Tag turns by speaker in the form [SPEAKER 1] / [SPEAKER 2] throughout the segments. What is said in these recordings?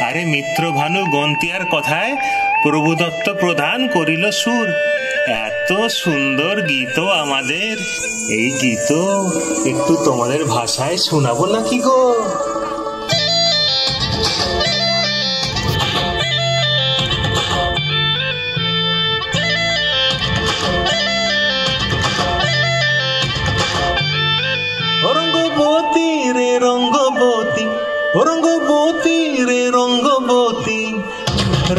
[SPEAKER 1] আরে মিত্রভানু গন্তিয়ার কথায় প্রভুদত্ত প্রধান করিল সুর। এত সুন্দর গীত আমাদের, এই গীত একটু তোমাদের ভাষায় শোনাবো নাকি গো? রঙ্গবতী রে রঙ্গবতী, রঙ্গবতী রে রঙ্গবতী,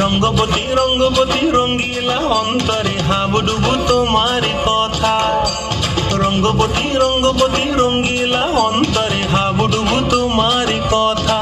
[SPEAKER 1] রঙ্গবতী রঙ্গবতী রঙ্গিলা অন্তরে হাবুডুবু তোমারি কথা। রঙ্গবতী রঙ্গবতী রঙ্গিলা অন্তরে হাবুডুবু তোমারি কথা।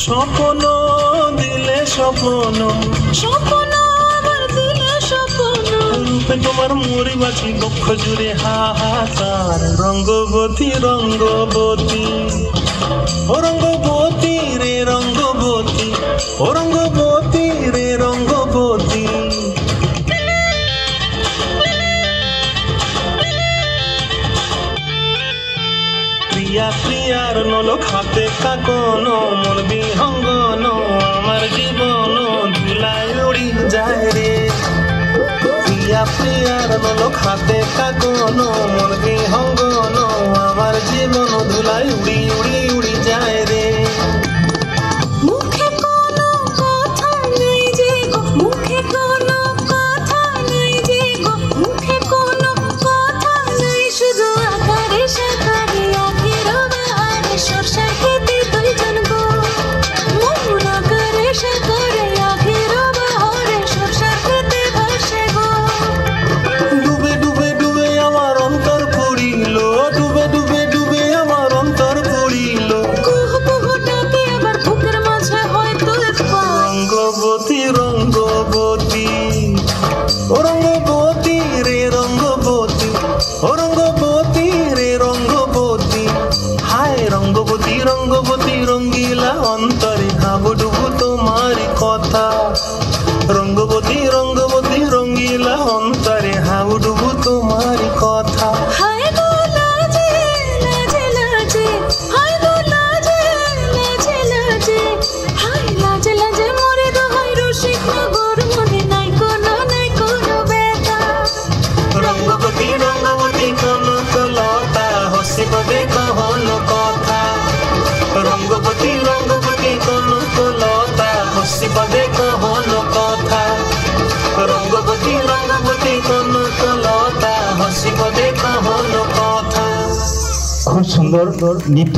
[SPEAKER 1] স্বপ্ন দিলে স্বপ্ন, স্বপ্ন আমার দিলে স্বপ্ন, রূপে তোমার মরি বাঁচি বক্ষ জুড়ে হাহাকার। রঙ্গবতী রঙ্গবতী, ও রঙ্গবতী রে রঙ্গবতী, ও রঙ্গবতী রে রঙ্গবতী। প্রিয়া প্রিয়ার নলক হাতে কাকন, মন বিহঙ্গন আমার জীবন ধুলায় উড়ি যায় রে। প্রিয়া প্রিয়ার নলক হাতে কাকন, মন বিহঙ্গন আমার জীবন ধুলায় উড়ি উড়ি উড়ি যায় রে। রঙ্গবতী রঙ্গবতী, ও রঙ্গবতী রে রঙ্গবতী, ও রঙ্গবতী রে রঙ্গবতী। হায় রঙ্গবতী রঙ্গবতী রঙ্গিলা অন্তরে হাবুডুবু তোমারি কথা। রঙ্গবতী রঙ্গবতী রঙ্গিলা অন্তরে হাবুডুবু তোমারি কথা। রঙ্গবতী রঙ্গবতী কনকলতা হসিবদে কহন কথা। রঙ্গবতী রঙ্গবতী কনকলতা হসিবদে কহন কথা। রঙ্গবতী রঙ্গবতী কনকলতা হসিবদে কহন কথা। খুব সুন্দর নৃত্য।